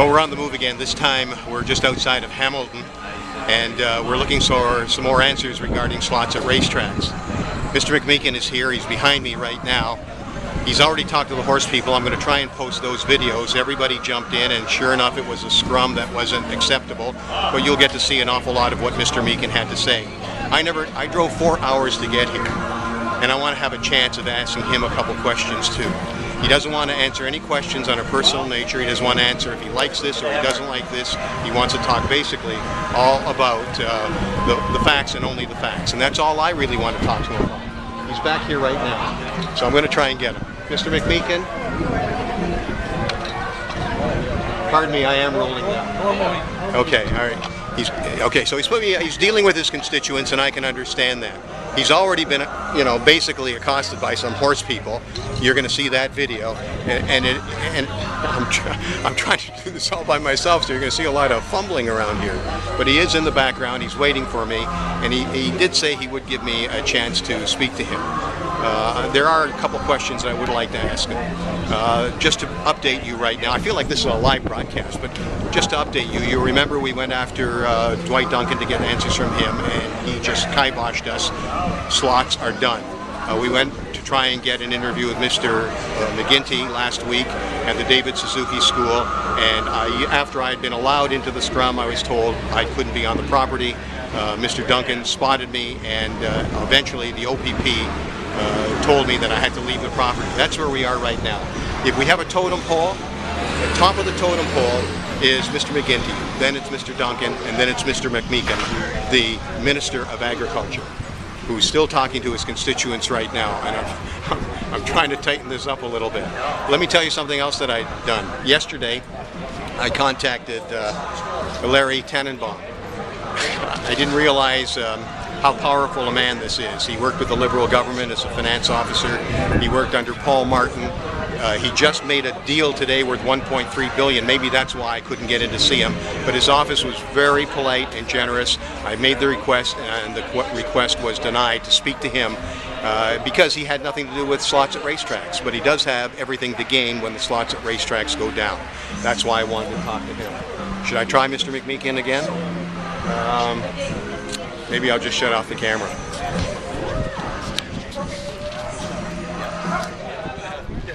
Well, we're on the move again. This time we're just outside of Hamilton, and we're looking for some more answers regarding slots at racetracks. Mr. McMeekin is here. He's behind me right now. He's already talked to the horse people. I'm going to try and post those videos. Everybody jumped in, and sure enough, it was a scrum that wasn't acceptable. But you'll get to see an awful lot of what Mr. Meekin had to say. I drove 4 hours to get here, and I want to have a chance of asking him a couple questions too. He doesn't want to answer any questions on a personal nature. He doesn't want to answer if he likes this or he doesn't like this. He wants to talk basically all about the facts and only the facts. And that's all I really want to talk to him about. He's back here right now. So I'm going to try and get him. Mr. McMeekin? Pardon me, I am rolling now. Okay, all right. So he's dealing with his constituents, and I can understand that. He's already been, basically accosted by some horse people. You're going to see that video, and I'm trying to do this all by myself, so you're going to see a lot of fumbling around here. But he is in the background. He's waiting for me, and he did say he would give me a chance to speak to him. There are a couple questions I would like to ask him. Just to update you right now, I feel like this is a live broadcast, but just to update you, you remember we went after Dwight Duncan to get answers from him, and he just kiboshed us. Slots are done. We went to try and get an interview with Mr. McGinty last week at the David Suzuki School, and after I had been allowed into the scrum, I was told I couldn't be on the property. Mr. Duncan spotted me, and eventually the OPP told me that I had to leave the property. That's where we are right now. If we have a totem pole, the top of the totem pole is Mr. McGinty, then it's Mr. Duncan, and then it's Mr. McMeekin, the Minister of Agriculture, who's still talking to his constituents right now, and I'm trying to tighten this up a little bit. Let me tell you something else that I've done. Yesterday, I contacted Larry Tannenbaum. I didn't realize how powerful a man this is. He worked with the Liberal government as a finance officer. He worked under Paul Martin. He just made a deal today worth $1.3 billion. Maybe that's why I couldn't get in to see him. But his office was very polite and generous. I made the request, and the request was denied to speak to him because he had nothing to do with slots at racetracks. But he does have everything to gain when the slots at racetracks go down. That's why I wanted to talk to him. Should I try Mr. McMeekin again? Maybe I'll just shut off the camera.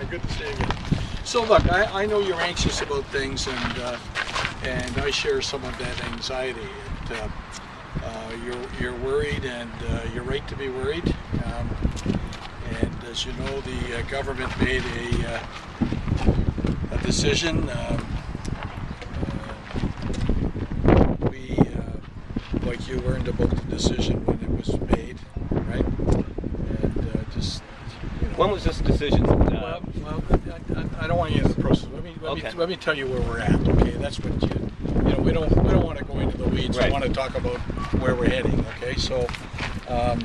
Good to see you again. So look, I know you're anxious about things, and I share some of that anxiety. You're worried, and you're right to be worried. And as you know, the government made a decision. Like you learned about the decision when it was made, right? And when was this decision? Well, I don't want to get into the process. Let me tell you where we're at. Okay, that's what we don't want to go into the weeds. Right. I want to talk about where we're heading. Okay, so I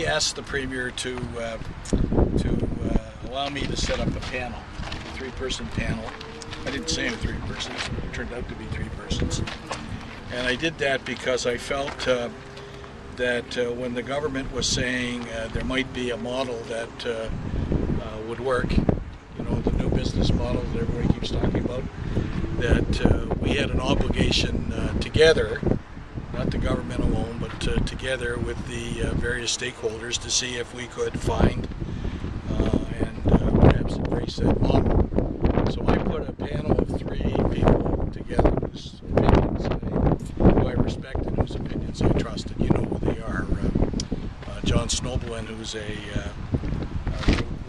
asked the Premier to allow me to set up a panel, a 3-person panel. I didn't say 3 persons. It turned out to be 3 persons. And I did that because I felt that when the government was saying there might be a model that would work, the new business model that everybody keeps talking about, that we had an obligation together, not the government alone, but together with the various stakeholders to see if we could find and perhaps embrace that model. So I put a panel of 3 people together whose opinions I respect and whose opinions I trust, and you know who they are. John Snowblin, who's a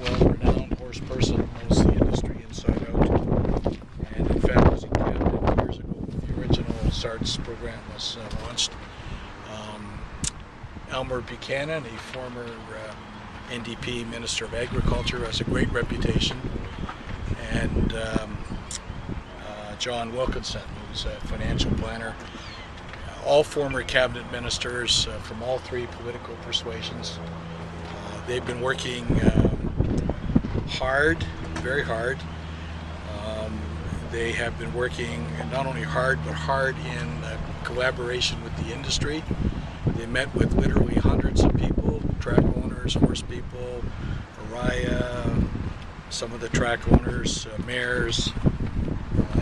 well-renowned horse person, knows the industry inside out, and in fact was in Canada years ago when the original SARTS program was launched. Elmer Buchanan, a former NDP Minister of Agriculture, has a great reputation, and John Wilkinson, who's a financial planner. All former cabinet ministers from all 3 political persuasions. They've been working hard, very hard. They have been working not only hard, but hard in collaboration with the industry. They met with literally hundreds of people, track owners, horse people, Araya, some of the track owners, mayors,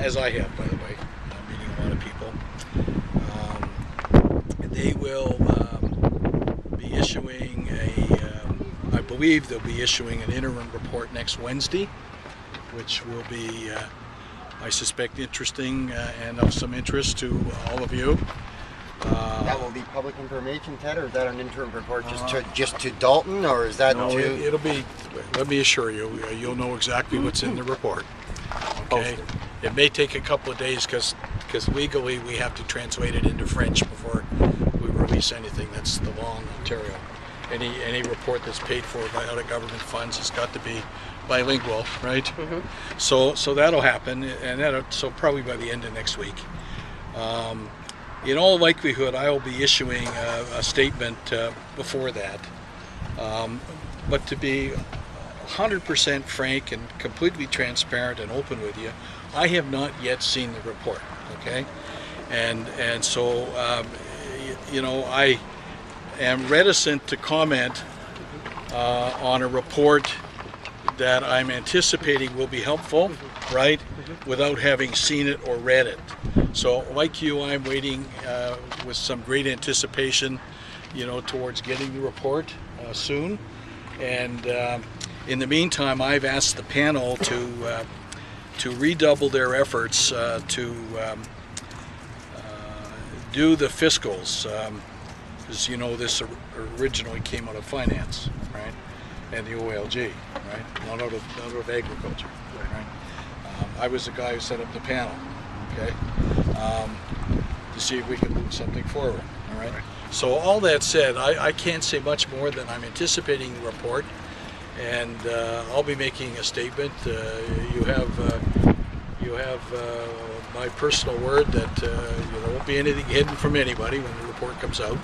as I have, by the way, meeting a lot of people. They will be issuing I believe they'll be issuing an interim report next Wednesday, which will be, I suspect, interesting and of some interest to all of you. That will be public information, Ted, or is that an interim report just to Dalton, or is that No, to... it'll be, let me assure you, you'll know exactly what's in the report. Okay? It may take a couple of days because legally we have to translate it into French before we release anything. That's the law in Ontario. Any report that's paid for by out of government funds has got to be bilingual, right? Mm-hmm. So that'll happen, and so probably by the end of next week. In all likelihood, I will be issuing a statement before that. But to be 100% frank and completely transparent and open with you, I have not yet seen the report. Okay, and so I am reticent to comment on a report that I'm anticipating will be helpful, right, without having seen it or read it. So like you, I'm waiting with some great anticipation, towards getting the report soon. And in the meantime, I've asked the panel to redouble their efforts to do the fiscals, because this originally came out of finance, right, and the OLG, right, not out of agriculture, right. I was the guy who set up the panel, okay, to see if we could move something forward. All right. So all that said, I can't say much more than I'm anticipating the report, and I'll be making a statement. You have my personal word that there won't be anything hidden from anybody when the report comes out.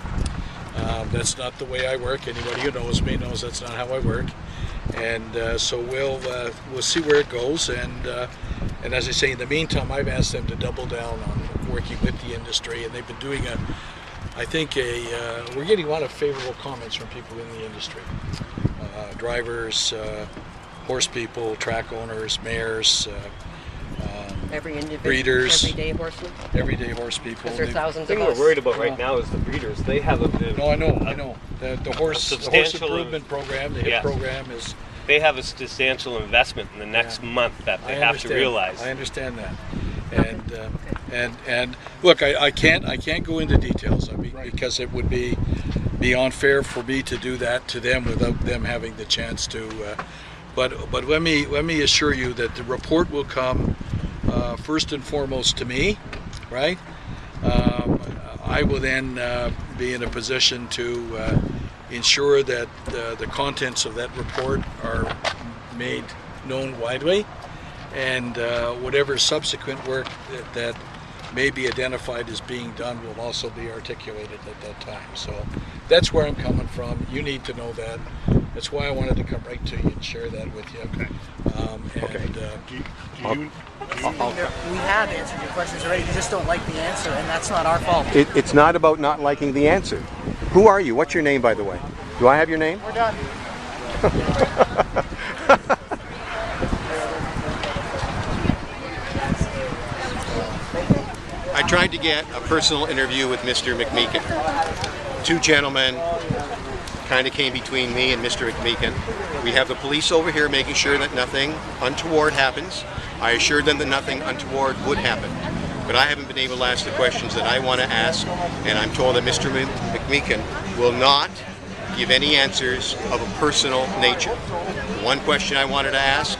That's not the way I work. Anybody who knows me knows that's not how I work. And so we'll see where it goes. And as I say, in the meantime, I've asked them to double down on working with the industry, and they've been doing we're getting a lot of favorable comments from people in the industry, drivers, horse people, track owners, mayors, breeders, everyday horse people. There are thousands The of thing we're us. worried about right now is the breeders. They have No, I know. The horse improvement program, the HIP program is. They have a substantial investment in the next month that they have to realize. I understand that, and look, I can't go into details. I mean, because it would be unfair for me to do that to them without them having the chance to. But let me assure you that the report will come first and foremost to me, right? I will then be in a position to ensure that the contents of that report are made known widely, and whatever subsequent work that may be identified as being done will also be articulated at that time. So that's where I'm coming from. You need to know that. That's why I wanted to come right to you and share that with you. Okay. We have answered your questions already. You just don't like the answer, and that's not our fault. It's not about not liking the answer. Who are you? What's your name, by the way? Do I have your name? We're done. I tried to get a personal interview with Mr. McMeekin. Two gentlemen kind of came between me and Mr. McMeekin. We have the police over here making sure that nothing untoward happens. I assured them that nothing untoward would happen. But I haven't been able to ask the questions that I want to ask, and I'm told that Mr. McMeekin will not give any answers of a personal nature. One question I wanted to ask,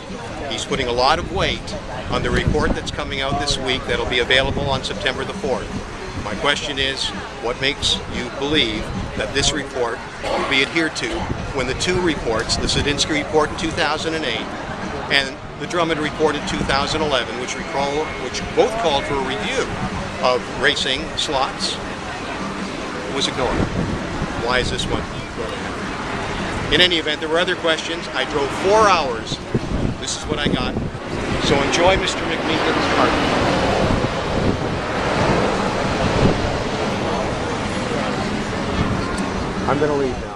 he's putting a lot of weight on the report that's coming out this week that'll be available on September the 4th. My question is, what makes you believe that this report will be adhered to when the two reports, the Zadinsky report in 2008 and the Drummond report in 2011, which both called for a review of racing slots, was ignored? Why is this one ignored? In any event, there were other questions. I drove 4 hours. This is what I got. So enjoy Mr. McMeekin's part. I'm going to leave now.